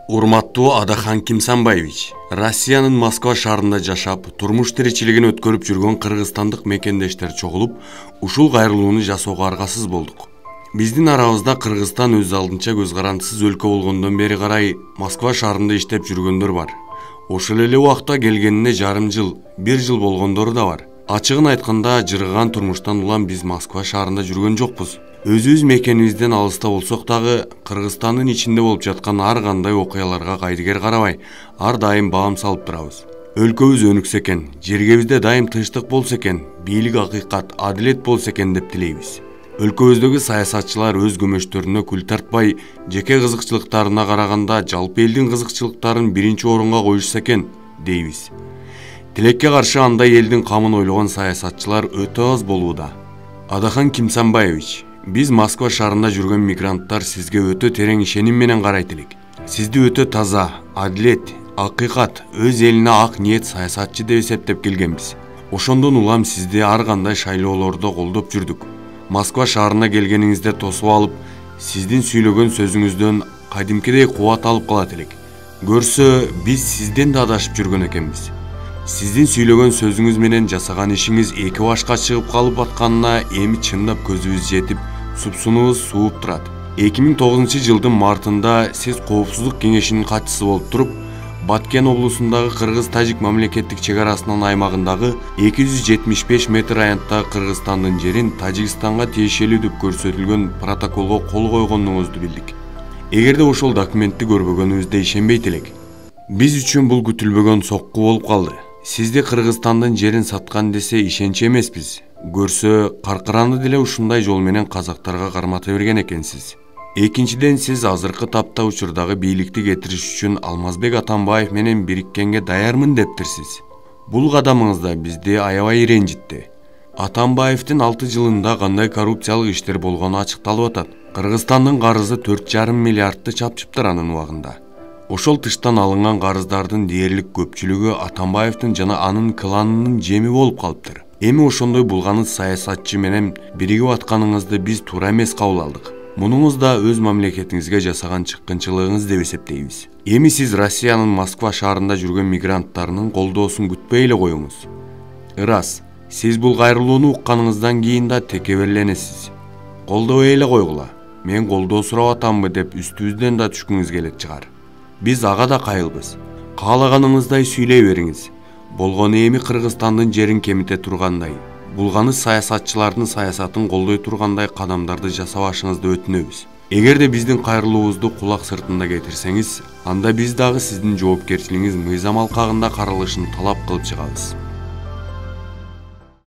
Урматтуу Адахан Кимсанбаевич, Россиянын Москва шаарында жашап, турмуш тиричилигин өткөрүп жүргөн кыргызстандык мекендештер чогулуп, ушул кайрылууну жасоого аргасыз болдук. Биздин арабызда Кыргызстан өз алдынча көз карандысыз өлкө болгондон бери карай Москва шаарында иштеп жүргөндөр бар. Ошол эле убакта келгенине жарым жыл, 1 жыл болгондору да бар. Ачыгын айтканда, жырган турмуштан улам биз Москва шаарында жүргөн жокпуз. Өзүбүз мекенибизден алыста болсок дагы, Кыргызстандын ичинде болуп жаткан ар кандай окуяларга кайдыгер карабай, ар дайым баам салып турабыз. Өлкөбүз өнүксө экен, жергебизде дайым тынчтык болсо экен, бийлик акыйкат, адилет болсо экен деп тилейбиз. Өлкөбүздөгү саясатчылар өз көмөчтөрүнө күл тартпай, жеке кызыкчылыктарына караганда жалпы элдин кызыкчылыктарын биринчи орунга коюшса экен, дейбиз. Тилекке каршы андай элдин камын ойлогон саясатчылар өтө аз болууда. Адахан Кимсанбаевич, биз Москва шаарында жүргөн мигранттар сизге өтө терең ишеним менен карайт элек. Сизди өтө таза, адилет, акыйкат, өз элине ак ниет саясатчы деп эсептеп келгенбиз. Ошондон улам сизди ар кандай шайлоолордо колдоп жүрдүк. Москва шаарына келгениңизде тосуп алып, сиздин сүйлөгөн сөзүңүздөн кадимкидей кубат алып калат элек. Көрсө, биз сизден да адашып жүргөн экенбиз. Сиздин сүйлөгөн сөзүңүз менен жасаган ишиңиз эки башка чыгып калып атканына эми чындап көзүбүз жетип, супсунубуз сууп турат. 2009 жылдын мартында сиз Коопсуздук кеңешинин катчысы болуп туруп, Баткен облусундагы Кыргыз-Тажик мамлекеттик чек арасынын аймагындагы 275 метр аянттагы Кыргызстандын жерин Тажикстанга тиешелүү деп көрсөтүлгөн протоколго кол койгонуңузду билдик. Эгерде ошол документти көрбөгөнүбүздө ишенбейт элек. Биз үчүн бул күтүлбөгөн сокку болуп калды. Сизди Кыргызстандын жерин саткан десе ишенчи эмеспиз. Көрсө, каркыраны деле ушундай жол менен казактарга кармата берген экенсиз. Экинчиден, сиз азыркы тапта учурдагы бийликти кетириш үчүн Алмазбек Атамбаев менен бириккенге даярмын дептирсиз. Бул кадамыңыз да бизди аябай ренжитти. Атамбаевдин 6 жылында кандай коррупциялык иштер болгону ачыкталып атат. Кыргызстандын карызы 4,5 миллиардты чапчыптыр анын убагында. Ошол тыштан алынган карыздардын дээрлик көпчүлүгү Атамбаевдин жана анын кланынын жеми болуп калыптыр. Эми ошондой булганыс саясатчы менен биригип атканыңызды биз туура эмес кабыл алдык. Мунуңуз да өз мамлекетиңизге жасаган чыккынчылыгыңыз деп эсептейбиз. Эми сиз Россиянын Москва шаарында жүргөн мигранттарынын колдоосун күтпөй эле коюңуз. Ырас, сиз бул кайрылууну укканыңыздан кийин да текеберленесиз. Колдобой эле койгула. Мен колдоо сурап атамбы деп үстүбүздөн да түшкүңүз келет чыгар. Биз ага да кайылбыз. Каалаганыңыздай сүйлөй бериңиз. Болгону эми Кыргызстандын жерин кемите тургандай, булганыс саясатчылардын саясатын колдой тургандай кадамдарды жасабашыңызды өтүнөбүз. Эгерде биздин кайрылуубузду кулак сыртында кетирсеңиз, анда биз дагы сиздин жоопкерчилигиңиз мыйзам алкагында каралышын талап кылып чыгабыз.